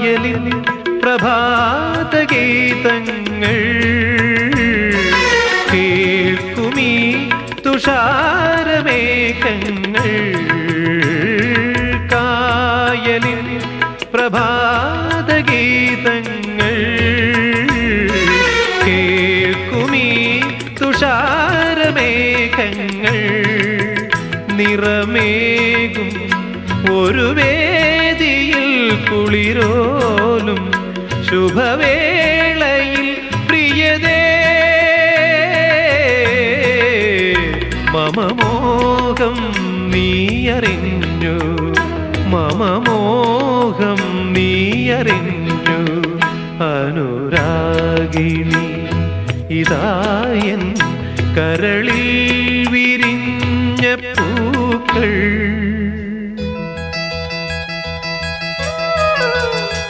കായലിൻ പ്രഭാതഗീതങ്ങൾ കേൾക്കുമീ തുഷാരമേഘങ്ങൾ കായലിൻ പ്രഭാതഗീതങ്ങൾ കേൾക്കുമീ തുഷാരമേഘങ്ങൾ നിറമേകും ഒരു വേദിയിൽ കുളിരോലും ശുഭവേളയിൽ പ്രിയതേ മമമോഹം നീയറിഞ്ഞു മമമോഹം നീയറിഞ്ഞു അനുരാഗിണി ഇതായൻ കരളിൽ